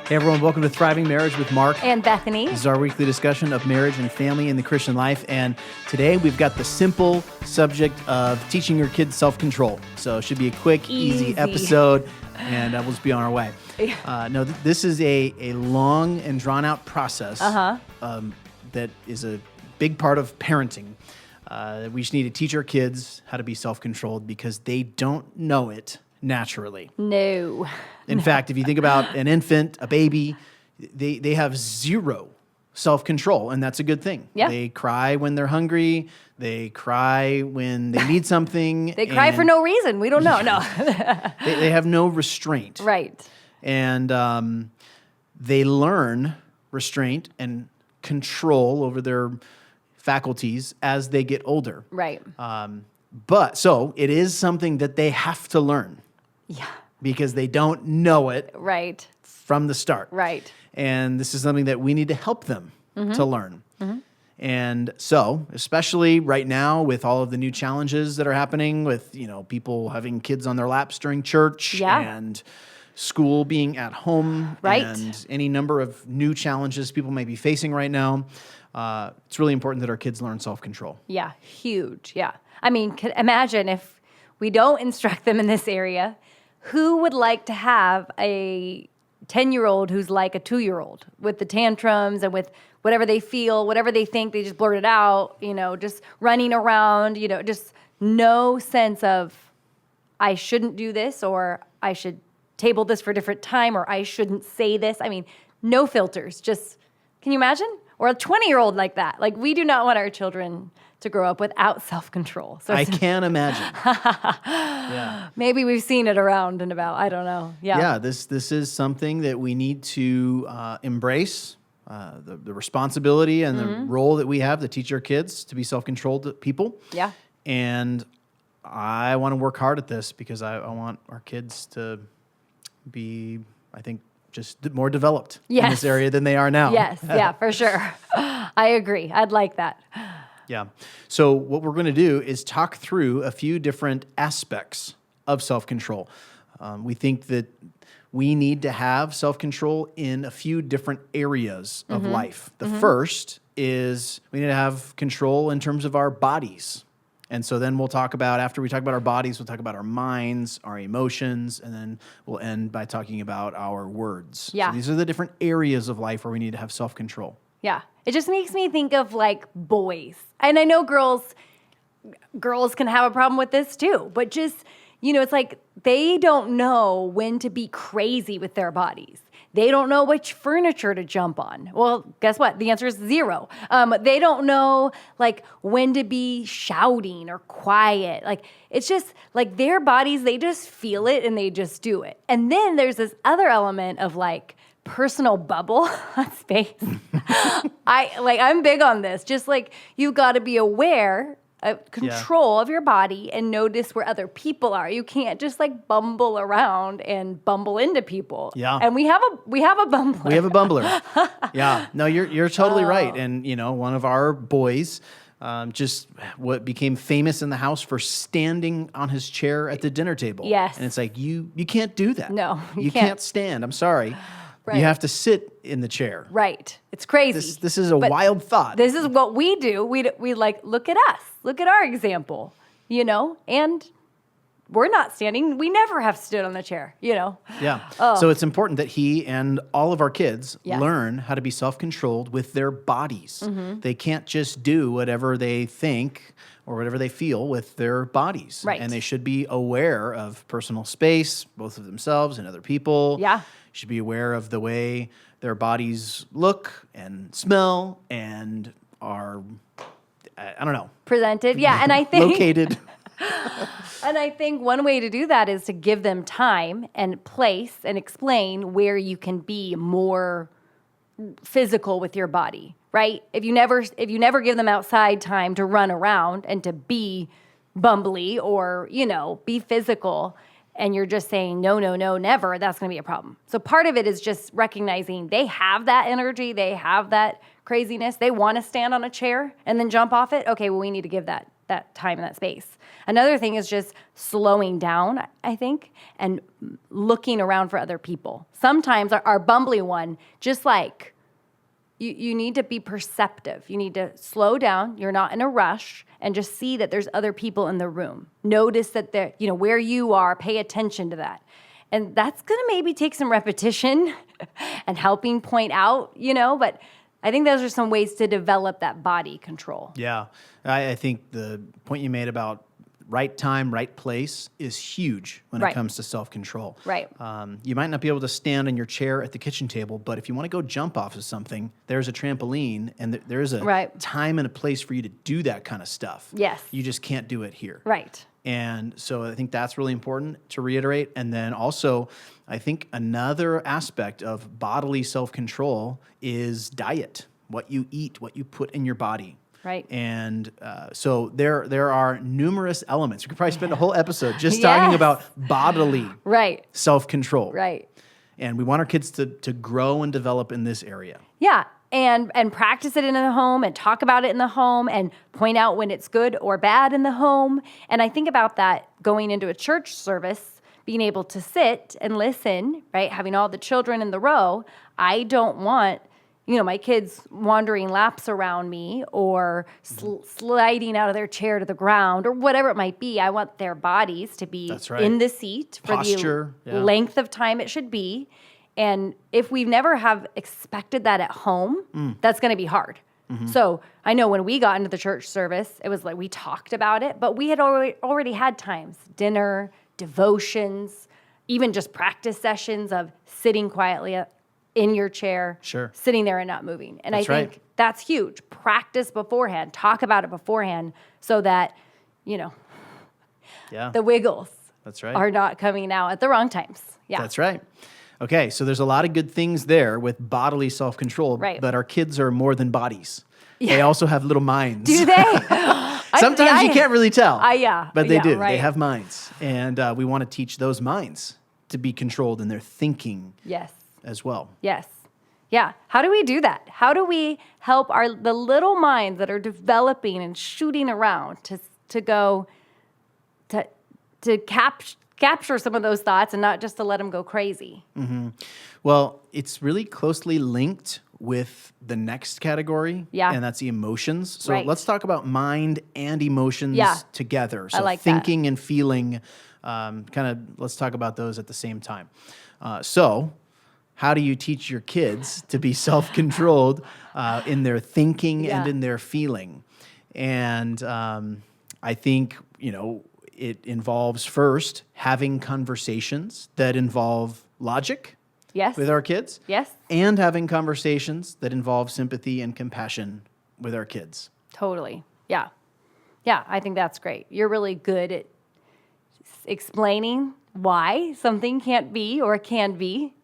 Hey everyone, welcome to Thriving Marriage with Mark and Bethany. This is our weekly discussion of marriage and family in the Christian life. And today we've got the simple subject of teaching your kids self-control. So it should be a quick, easy episode, and we'll just be on our way. This is a long and drawn-out process that is a big part of parenting. We just need to teach our kids how to be self-controlled because they don't know it naturally. No. In fact, if you think about an infant, a baby, they have zero self-control, and that's a good thing. Yeah. They cry when they're hungry. They cry when they need something. They cry for no reason. We don't know. No. They have no restraint. Right. And they learn restraint and control over their faculties as they get older. Right. So it is something that they have to learn. Yeah. Because they don't know it right from the start. Right. And this is something that we need to help them to learn. Mm-hmm. And so, especially right now with all of the new challenges that are happening with, people having kids on their laps during church and school being at home and any number of new challenges people may be facing right now, it's really important that our kids learn self-control. Yeah, huge. Yeah. I mean, imagine if we don't instruct them in this area. Who would like to have a 10-year-old who's like a 2-year-old with the tantrums and with whatever they feel, whatever they think, they just blurt it out, just running around, just no sense of I shouldn't do this or I should table this for a different time or I shouldn't say this. I mean, no filters. Just, can you imagine? Or a 20-year-old like that. Like, we do not want our children to grow up without self-control. So I can't imagine. Yeah. Maybe we've seen it around and about. I don't know. Yeah. Yeah, this is something that we need to embrace, the responsibility and the role that we have to teach our kids to be self-controlled people. Yeah. And I want to work hard at this because I want our kids to be, I think, just more developed in this area than they are now. Yes, yeah, for sure. I agree. I'd like that. Yeah. So what we're going to do is talk through a few different aspects of self-control. We think that we need to have self-control in a few different areas of life. The first is we need to have control in terms of our bodies. And so then after we talk about our bodies, we'll talk about our minds, our emotions, and then we'll end by talking about our words. Yeah. So these are the different areas of life where we need to have self-control. Yeah. It just makes me think of like boys. And I know girls can have a problem with this too, but just, it's like they don't know when to be crazy with their bodies. They don't know which furniture to jump on. Well, guess what? The answer is 0. They don't know like when to be shouting or quiet. Like, it's just like their bodies, they just feel it and they just do it. And then there's this other element of like personal bubble space. I'm big on this. Just like you've got to be aware of control of your body and notice where other people are. You can't just like bumble around and bumble into people. Yeah. And we have a bumbler. We have a bumbler. Yeah. No, you're totally right. And one of our boys just what became famous in the house for standing on his chair at the dinner table. Yes. And it's like you can't do that. No, you can't stand. I'm sorry. Right. You have to sit in the chair. Right. It's crazy. This is a wild thought. This is what we do. We like, look at us. Look at our example, and we're not standing. We never have stood on the chair, Yeah. Oh. So it's important that he and all of our kids learn how to be self-controlled with their bodies. Mm-hmm. They can't just do whatever they think or whatever they feel with their bodies. Right. And they should be aware of personal space, both of themselves and other people. Yeah. Should be aware of the way their bodies look and smell and are, I don't know. Presented. Yeah. And I think located. And I think one way to do that is to give them time and place and explain where you can be more physical with your body, right? If you never give them outside time to run around and to be bumbly or, be physical, and you're just saying, no, never, that's going to be a problem. So part of it is just recognizing they have that energy, they have that craziness, they want to stand on a chair and then jump off it. Okay, well, we need to give that that time and that space. Another thing is just slowing down, I think, and looking around for other people. Sometimes our bumbly one, just like you need to be perceptive. You need to slow down. You're not in a rush, and just see that there's other people in the room. Notice that they're, where you are, pay attention to that. And that's going to maybe take some repetition and helping point out, but I think those are some ways to develop that body control. Yeah. I think the point you made about right time, right place is huge when it comes to self-control. Right. You might not be able to stand in your chair at the kitchen table, but if you want to go jump off of something, there's a trampoline, and there's a time and a place for you to do that kind of stuff. Yes. You just can't do it here. Right. And so I think that's really important to reiterate. And then also, I think another aspect of bodily self-control is diet, what you eat, what you put in your body. Right. And so there are numerous elements. We could probably spend a whole episode just talking about bodily self-control. Right. And we want our kids to grow and develop in this area. Yeah. And practice it in the home and talk about it in the home and point out when it's good or bad in the home. And I think about that going into a church service, being able to sit and listen, right? Having all the children in the row. I don't want, my kids wandering laps around me or sliding out of their chair to the ground or whatever it might be. I want their bodies to be in the seat for posture, the length of time it should be. And if we've never have expected that at home, that's going to be hard. Mm-hmm. So I know when we got into the church service, it was like we talked about it, but we had already had times, dinner, devotions, even just practice sessions of sitting quietly in your chair, sitting there and not moving. And I think that's huge. Practice beforehand. Talk about it beforehand so that, the wiggles are not coming out at the wrong times. Yeah. That's right. Okay, so there's a lot of good things there with bodily self-control, but our kids are more than bodies. Yeah. They also have little minds. Do they? Sometimes you can't really tell. But they do. Right. They have minds. And we want to teach those minds to be controlled in their thinking as well. Yes. Yeah. How do we do that? How do we help the little minds that are developing and shooting around to go to capture some of those thoughts and not just to let them go crazy? Mm-hmm. Well, it's really closely linked with the next category, and that's the emotions. So let's talk about mind and emotions together. So I like thinking and feeling, let's talk about those at the same time. So how do you teach your kids to be self-controlled in their thinking and in their feeling? And I think, it involves first having conversations that involve logic with our kids. Yes. And having conversations that involve sympathy and compassion with our kids. Totally. Yeah. Yeah, I think that's great. You're really good at explaining why something can't be or can be,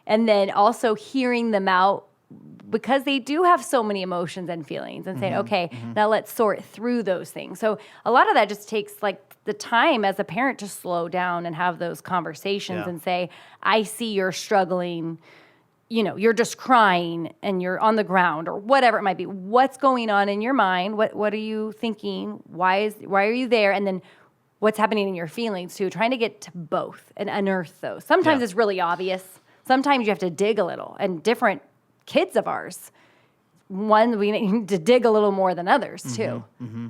and then also hearing them out because they do have so many emotions and feelings, and saying, okay, now let's sort through those things. So a lot of that just takes the time as a parent to slow down and have those conversations and say, I see you're struggling, you're just crying and you're on the ground or whatever it might be. What's going on in your mind? What are you thinking? Why are you there? And then what's happening in your feelings too, trying to get to both and unearth those. Sometimes it's really obvious. Sometimes you have to dig a little, and different kids of ours, one we need to dig a little more than others too. Mm-hmm.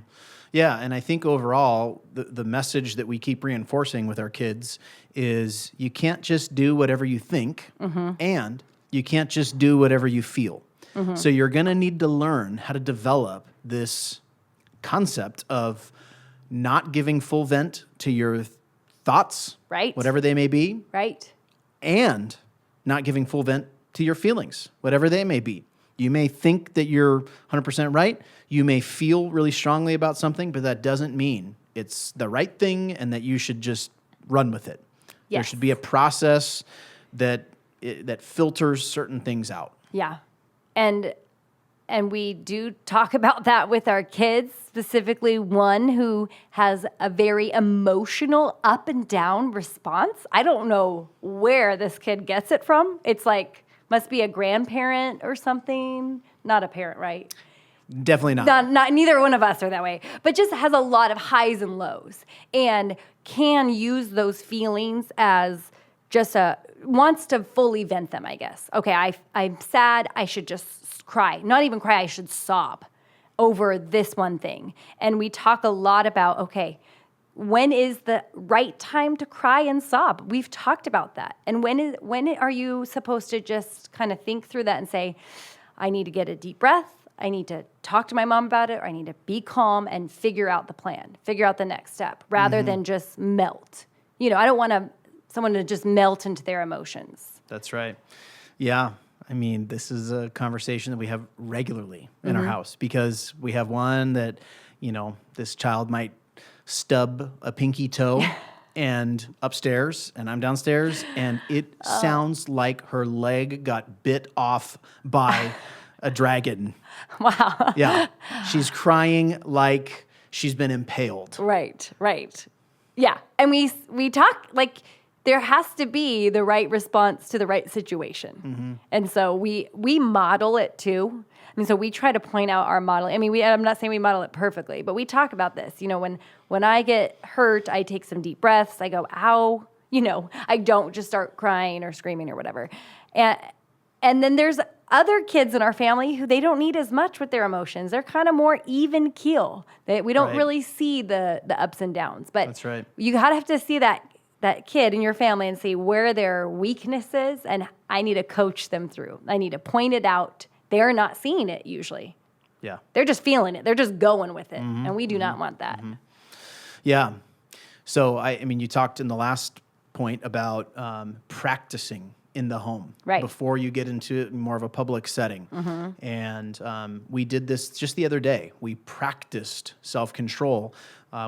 Yeah, and I think overall, the message that we keep reinforcing with our kids is you can't just do whatever you think, and you can't just do whatever you feel. So you're going to need to learn how to develop this concept of not giving full vent to your thoughts, whatever they may be, and not giving full vent to your feelings, whatever they may be. You may think that you're 100% right. You may feel really strongly about something, but that doesn't mean it's the right thing and that you should just run with it. There should be a process that filters certain things out. Yeah. And we do talk about that with our kids, specifically one who has a very emotional up and down response. I don't know where this kid gets it from. It's must be a grandparent or something, not a parent, right? Definitely not. Neither one of us are that way, but just has a lot of highs and lows and can use those feelings as just wants to fully vent them, I guess. Okay, I'm sad. I should just cry. Not even cry. I should sob over this one thing. And we talk a lot about, okay, when is the right time to cry and sob? We've talked about that. And when are you supposed to just kind of think through that and say, I need to get a deep breath. I need to talk to my mom about it, or I need to be calm and figure out the plan, figure out the next step, rather than just melt. I don't want someone to just melt into their emotions. That's right. Yeah. I mean, this is a conversation that we have regularly in our house, because we have one that, this child might stub a pinky toe and upstairs, and I'm downstairs, and it sounds like her leg got bit off by a dragon. Wow. Yeah. She's crying like she's been impaled. Right. Yeah. And we talk like there has to be the right response to the right situation. And so we model it too. I mean, so we try to point out our modeling. I mean, I'm not saying we model it perfectly, but we talk about this. When I get hurt, I take some deep breaths. I go, ow. I don't just start crying or screaming or whatever. And then there's other kids in our family who they don't need as much with their emotions. They're kind of more even keel. We don't really see the ups and downs. But that's right. You gotta have to see that kid in your family and see where their weakness is, and I need to coach them through. I need to point it out. They're not seeing it usually. Yeah. They're just feeling it. They're just going with it. And we do not want that. Yeah. So, I mean, you talked in the last point about practicing in the home before you get into more of a public setting. And we did this just the other day. We practiced self-control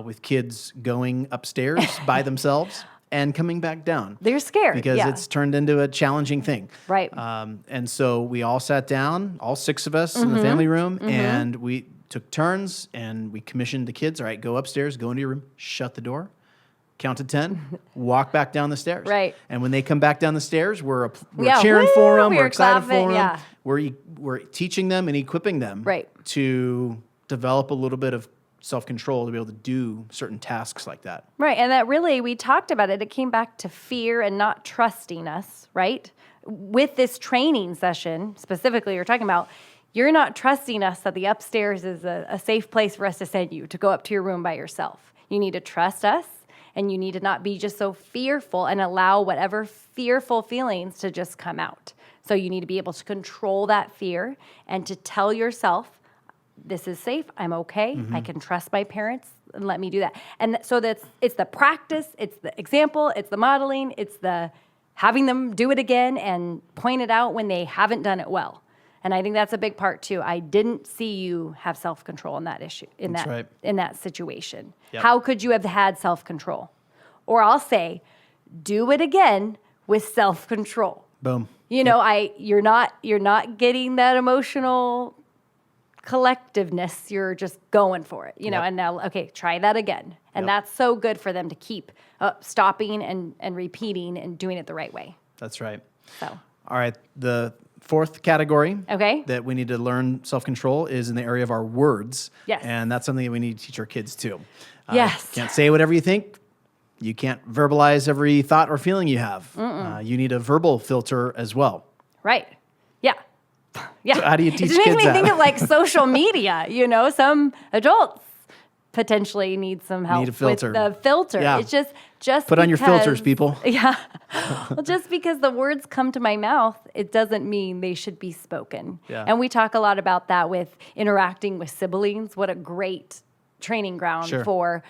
with kids going upstairs by themselves and coming back down. They're scared. Because it's turned into a challenging thing. Right. And so we all sat down, all 6 of us in the family room, and we took turns, and we commissioned the kids, all right, go upstairs, go into your room, shut the door, count to 10, walk back down the stairs. Right. And when they come back down the stairs, we're cheering for them, we're excited clapping, for them. We're teaching them and equipping them to develop a little bit of self-control to be able to do certain tasks like that. Right. And that really, we talked about it. It came back to fear and not trusting us, right? With this training session, specifically, you're talking about, you're not trusting us that the upstairs is a safe place for us to send you, to go up to your room by yourself. You need to trust us, and you need to not be just so fearful and allow whatever fearful feelings to just come out. So you need to be able to control that fear and to tell yourself, this is safe, I'm okay, I can trust my parents, and let me do that. And so it's the practice, it's the example, it's the modeling, it's the having them do it again and point it out when they haven't done it well. And I think that's a big part too. I didn't see you have self-control in that issue, in that situation. Yep. How could you have had self-control? Or I'll say, do it again with self-control. Boom. You're not getting that emotional collectiveness. You're just going for it, and now, okay, try that again. And that's so good for them to keep stopping and repeating and doing it the right way. That's right. So, all right. The 4th category that we need to learn self-control is in the area of our words. Yes. And that's something that we need to teach our kids too. Yes. Can't say whatever you think. You can't verbalize every thought or feeling you have. You need a verbal filter as well. Right. Yeah. Yeah. So how do you teach kids that? It makes me think that? of like social media. Some adults potentially need some help Need a filter. with the filter. Yeah. It's just put on your filters, people. Yeah. Well, just because the words come to my mouth, it doesn't mean they should be spoken. Yeah. And we talk a lot about that with interacting with siblings. What a great training ground for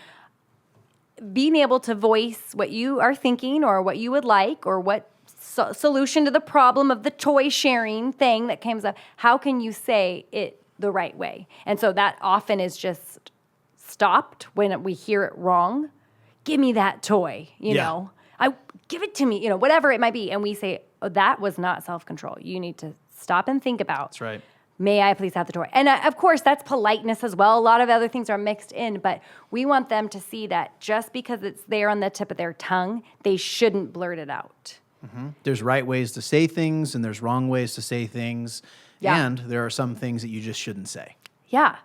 being able to voice what you are thinking or what you would like or what solution to the problem of the toy sharing thing that comes up. How can you say it the right way? And so that often is just stopped when we hear it wrong. Give me that toy, you know. I give it to me, whatever it might be. And we say, oh, that was not self-control. You need to stop and think about. That's right. May I please have the toy? And of course, that's politeness as well. A lot of other things are mixed in, but we want them to see that just because it's there on the tip of their tongue, they shouldn't blurt it out. There's right ways to say things, and there's wrong ways to say things. Yeah. And there are some things that you just shouldn't say. Yeah.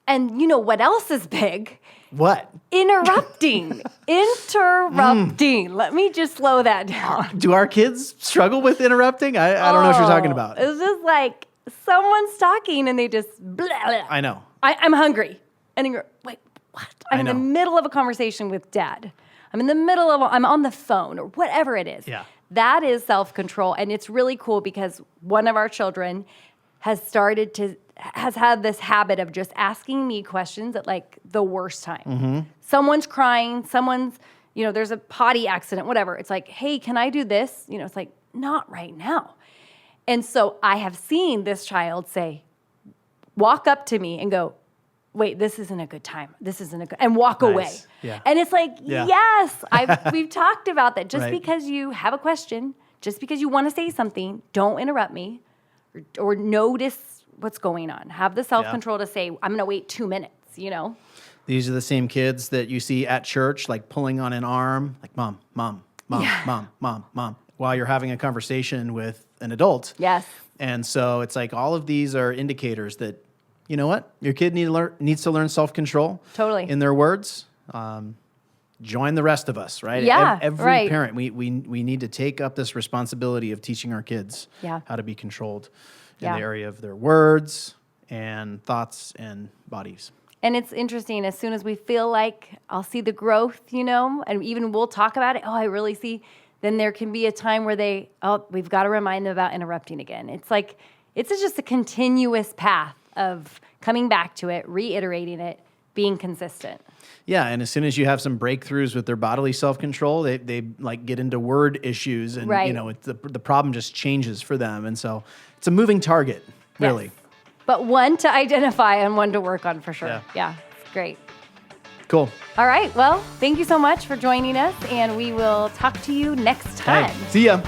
And you know what else is big? What? Interrupting. Interrupting. Let me just slow that down. Do our kids struggle with interrupting? I don't know what you're talking about. It's just like someone's talking and they just blah, blah. I know. I'm hungry. And you go, wait, what? I'm in the know. middle of a conversation with dad. I'm on the phone or whatever it is. Yeah. That is self-control. And it's really cool because one of our children has had this habit of just asking me questions at like the worst time. Mm-hmm. Someone's crying, there's a potty accident, whatever. It's like, hey, can I do this? It's like, not right now. And so I have seen this child walk up to me and go, wait, this isn't a good time. And walk Nice. away. Yeah. And it's like, Yeah. yes, we've talked about that. Just Right. because you have a question, just because you want to say something, don't interrupt me or notice what's going on. Have the self-control to say, I'm going to wait 2 minutes, These are the same kids that you see at church, like pulling on an arm, like mom, Yeah. mom, while you're having a conversation with an adult. Yes. And so it's like all of these are indicators that, you know what, your kid needs to learn self-control. Totally. In their words. Join the rest of us, right? Yeah, Every right. parent, we need to take up this responsibility of teaching our kids Yeah. how to be controlled in Yeah. the area of their words and thoughts and bodies. And it's interesting, as soon as we feel like I'll see the growth, and even we'll talk about it, I really see, then there can be a time where we've got to remind them about interrupting again. It's like, it's just a continuous path of coming back to it, reiterating it, being consistent. Yeah, and as soon as you have some breakthroughs with their bodily self-control, they like get into word issues, and Right. the problem just changes for them, and so it's a moving target, really. Yes. But one to identify and one to work on for sure. Yeah, it's great. Cool. All right, well, thank you so much for joining us, and we will talk to you next time. Hey, see ya.